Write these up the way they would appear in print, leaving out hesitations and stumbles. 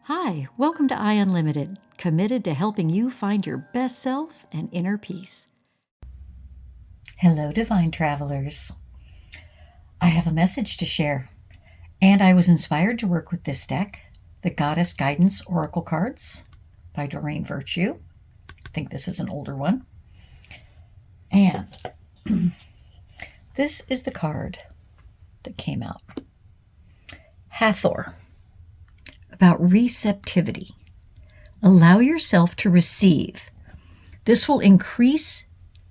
Hi, welcome to I Unlimited, committed to helping you find your best self and inner peace. Hello, Divine Travelers. I have a message to share, and I was inspired to work with this deck, the Goddess Guidance Oracle Cards by Doreen Virtue. I think this is an older one. And this is the card that came out. Hathor. About receptivity. Allow yourself to receive. This will increase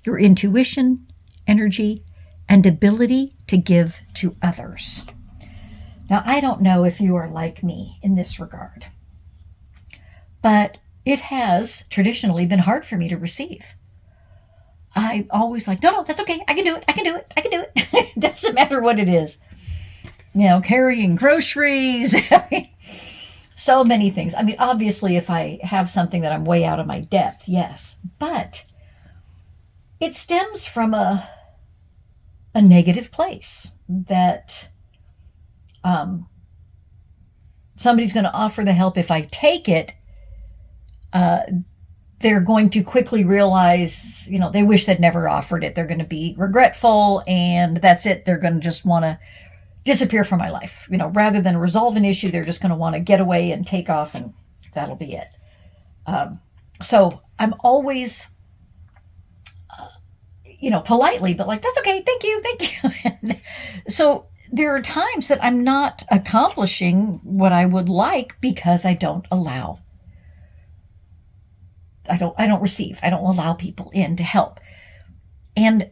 your intuition, energy, and ability to give to others. Now, I don't know if you are like me in this regard, but it has traditionally been hard for me to receive. I'm always like, no, that's okay. I can do it. It doesn't matter what it is. Carrying groceries. So many things. Obviously, if I have something that I'm way out of my depth, yes. But it stems from a negative place that somebody's going to offer the help. If I take it, they're going to quickly realize, they wish they'd never offered it. They're going to be regretful, and that's it. They're going to just want to disappear from my life. Rather than resolve an issue, they're just going to want to get away and take off, and that'll be it. So I'm always, politely, but like, that's okay. Thank you. And so there are times that I'm not accomplishing what I would like because I don't allow. I don't receive. I don't allow people in to help. And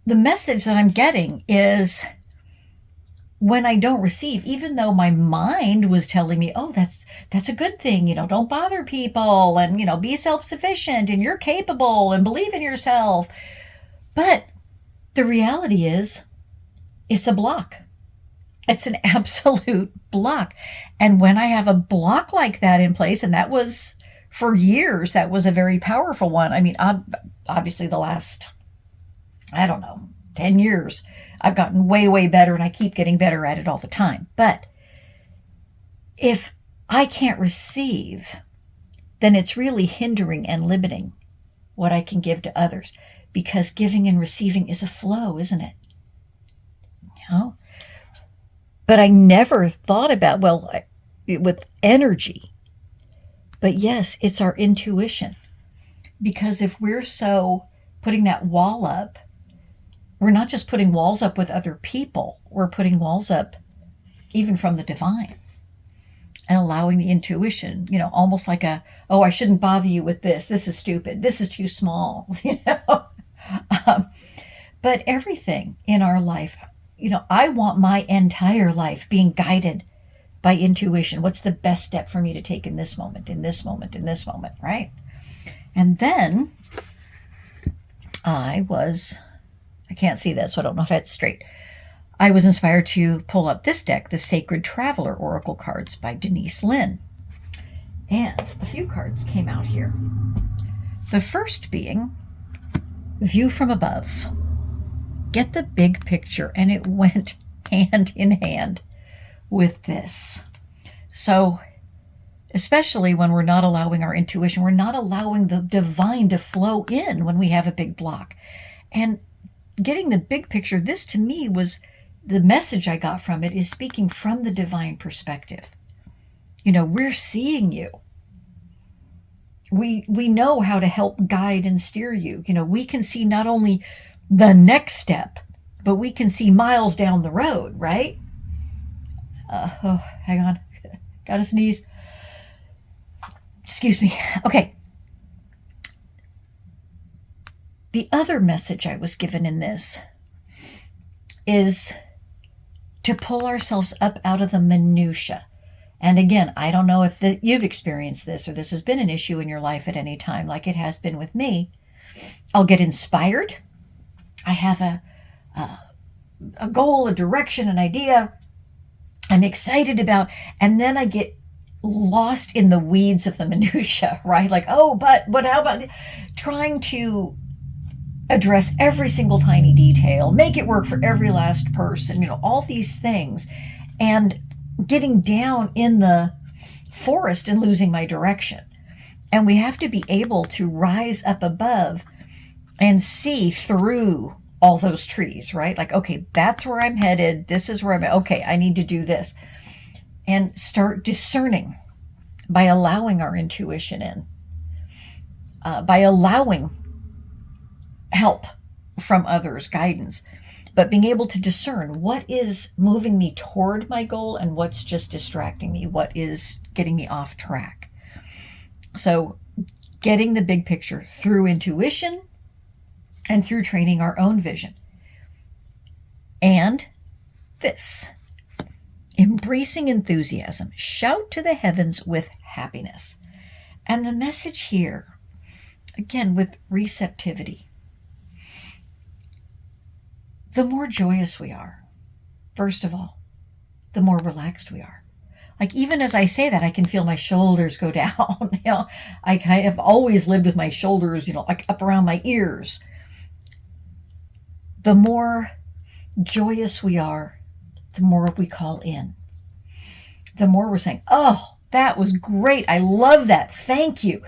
the message that I'm getting is, when I don't receive, even though my mind was telling me, oh, that's a good thing, don't bother people, and, be self-sufficient, and you're capable, and believe in yourself. But the reality is, it's a block. It's an absolute block. And when I have a block like that in place, and that was, for years, that was a very powerful one. Obviously the last, 10 years, I've gotten way, way better, and I keep getting better at it all the time. But if I can't receive, then it's really hindering and limiting what I can give to others, because giving and receiving is a flow, isn't it? But I never thought about, with energy. But yes, it's our intuition. Because if we're so putting that wall up, we're not just putting walls up with other people, we're putting walls up even from the divine, and allowing the intuition, almost like I shouldn't bother you with this. This is stupid. This is too small, But everything in our life, I want my entire life being guided by intuition. What's the best step for me to take in this moment, right? And then I can't see that, so I don't know if that's straight. I was inspired to pull up this deck, the Sacred Traveler Oracle Cards by Denise Linn. And a few cards came out here. The first being View from Above. Get the big picture, and it went hand in hand with this. So, especially when we're not allowing our intuition, we're not allowing the divine to flow in when we have a big block. And getting the big picture, this to me was the message I got from it, is speaking from the divine perspective. We're seeing you. We know how to help guide and steer you. We can see not only the next step, but we can see miles down the road, right? Hang on. Gotta sneeze. Excuse me. Okay. The other message I was given in this is to pull ourselves up out of the minutia. And again, I don't know if you've experienced this, or this has been an issue in your life at any time, like it has been with me. I'll get inspired. I have a goal, a direction, an idea I'm excited about, and then I get lost in the weeds of the minutia, right? Like, but how about trying to address every single tiny detail, make it work for every last person, all these things, and getting down in the forest and losing my direction. And we have to be able to rise up above and see through all those trees, right? Like, okay, that's where I'm headed. This is where okay, I need to do this. And start discerning by allowing our intuition in, by allowing help from others, guidance, but being able to discern what is moving me toward my goal and what's just distracting me, what is getting me off track. So getting the big picture through intuition and through training our own vision. And this, embracing enthusiasm, shout to the heavens with happiness. And the message here, again, with receptivity, the more joyous we are, first of all, the more relaxed we are. Like, even as I say that, I can feel my shoulders go down. I kind of always lived with my shoulders, like up around my ears. The more joyous we are, the more we call in. The more we're saying, oh, that was great. I love that. Thank you.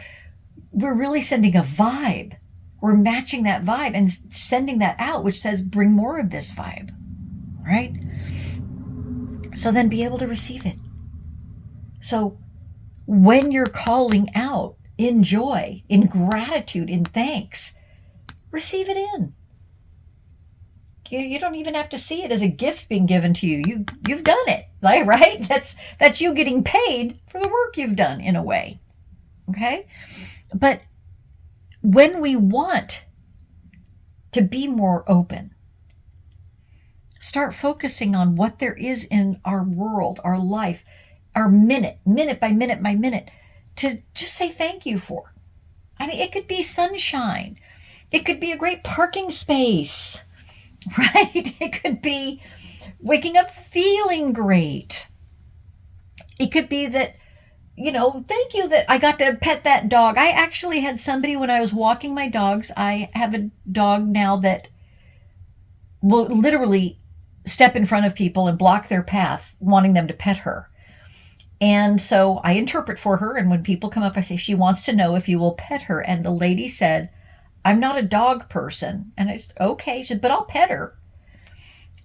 We're really sending a vibe. We're matching that vibe and sending that out, which says, bring more of this vibe, right? So then be able to receive it. So when you're calling out in joy, in gratitude, in thanks, receive it in. You don't even have to see it as a gift being given to you. You've done it, right? That's you getting paid for the work you've done, in a way. Okay? But when we want to be more open, start focusing on what there is in our world, our life, our minute by minute, to just say thank you for. I mean, it could be sunshine. It could be a great parking space, right? It could be waking up feeling great. It could be that, thank you that I got to pet that dog. I actually had somebody, when I was walking my dogs, I have a dog now that will literally step in front of people and block their path, wanting them to pet her. And so I interpret for her, and when people come up, I say, she wants to know if you will pet her. And the lady said, I'm not a dog person. And I said, okay. She said, but I'll pet her.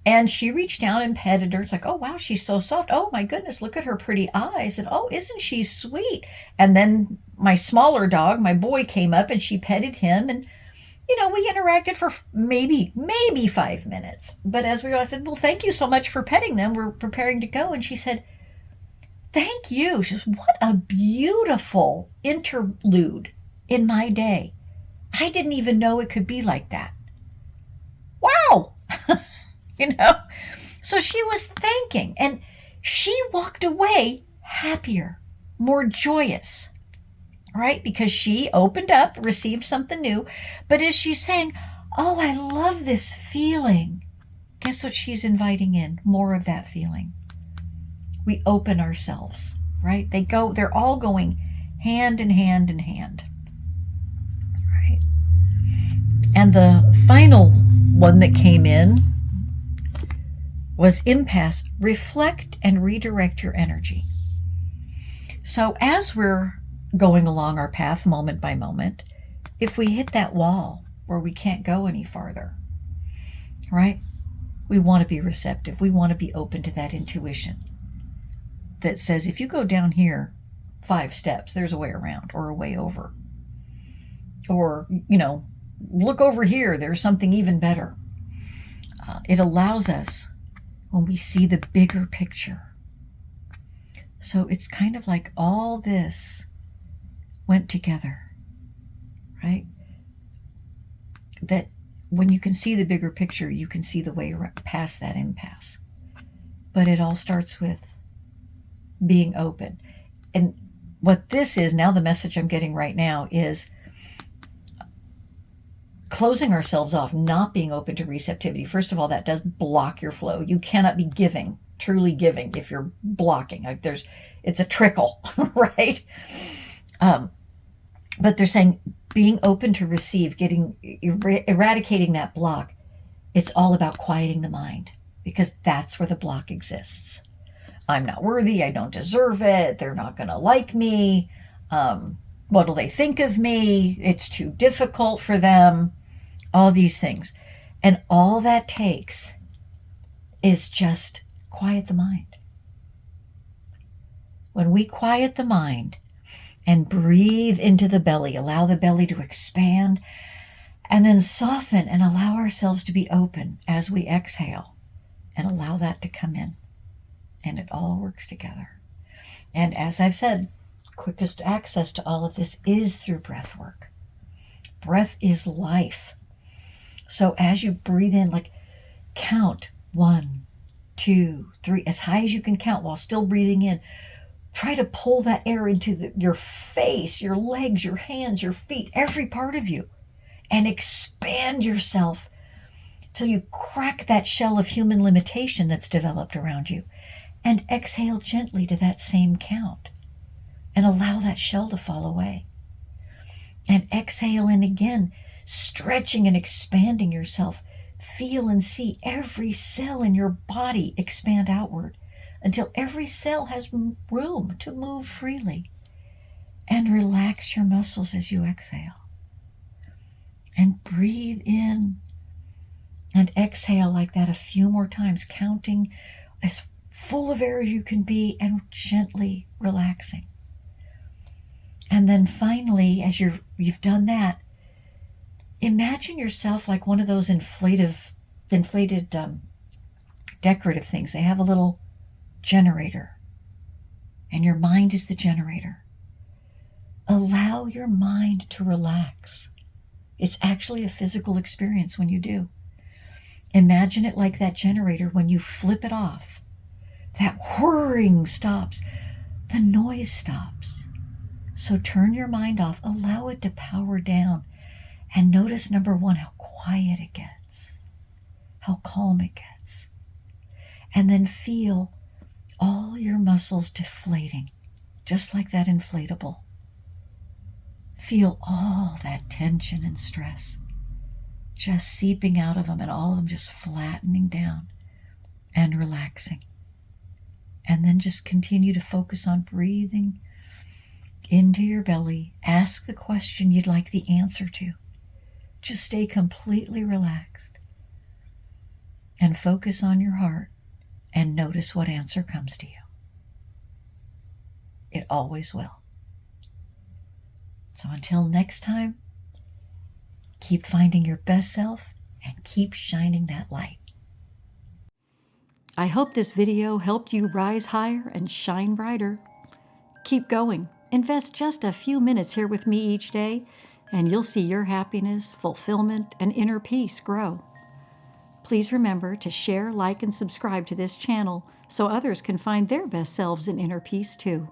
And she reached down and petted her. It's like, oh, wow, she's so soft. Oh, my goodness, look at her pretty eyes. And, oh, isn't she sweet? And then my smaller dog, my boy, came up and she petted him. And, we interacted for maybe 5 minutes. But as I said, well, thank you so much for petting them. We're preparing to go. And she said, thank you. She says, what a beautiful interlude in my day. I didn't even know it could be like that. Wow. So she was thanking, and she walked away happier, more joyous, right? Because she opened up, received something new. But as she's saying, oh, I love this feeling, guess what she's inviting in? More of that feeling. We open ourselves, right? They're all going hand in hand in hand, right? And the final one that came in was impasse. Reflect and redirect your energy. So as we're going along our path moment by moment, if we hit that wall where we can't go any farther, right? We want to be receptive. We want to be open to that intuition that says, if you go down here 5 steps, there's a way around or a way over. Or, look over here, there's something even better. It allows us, when we see the bigger picture. So it's kind of like all this went together, right? That when you can see the bigger picture, you can see the way past that impasse. But it all starts with being open. And what this is now, the message I'm getting right now is closing ourselves off, not being open to receptivity. First of all, that does block your flow. You cannot be truly giving, if you're blocking. It's a trickle, right? But they're saying being open to receive, eradicating that block. It's all about quieting the mind, because that's where the block exists. I'm not worthy, I don't deserve it, they're not going to like me, what will they think of me, it's too difficult for them, all these things. And all that takes is just quiet the mind. When we quiet the mind and breathe into the belly, allow the belly to expand, and then soften and allow ourselves to be open as we exhale and allow that to come in. And it all works together. And as I've said, quickest access to all of this is through breath work. Breath is life. So as you breathe in, like count 1, 2, 3, as high as you can count while still breathing in. Try to pull that air into your face, your legs, your hands, your feet, every part of you, and expand yourself till you crack that shell of human limitation that's developed around you. And exhale gently to that same count and allow that shell to fall away. And exhale in again, stretching and expanding yourself. Feel and see every cell in your body expand outward until every cell has room to move freely. And relax your muscles as you exhale. And breathe in and exhale like that a few more times, counting as full of air as you can be and gently relaxing. And then finally, as you've done that, imagine yourself like one of those inflated decorative things. They have a little generator, and your mind is the generator. Allow your mind to relax. It's actually a physical experience when you do. Imagine it like that generator. When you flip it off, that whirring stops, the noise stops. So turn your mind off, allow it to power down, and notice, number one, how quiet it gets, how calm it gets. And then feel all your muscles deflating, just like that inflatable. Feel all that tension and stress just seeping out of them, and all of them just flattening down and relaxing. And then just continue to focus on breathing into your belly. Ask the question you'd like the answer to. Just stay completely relaxed and focus on your heart and notice what answer comes to you. It always will. So until next time, keep finding your best self and keep shining that light. I hope this video helped you rise higher and shine brighter. Keep going. Invest just a few minutes here with me each day, and you'll see your happiness, fulfillment, and inner peace grow. Please remember to share, like, and subscribe to this channel so others can find their best selves in inner peace too.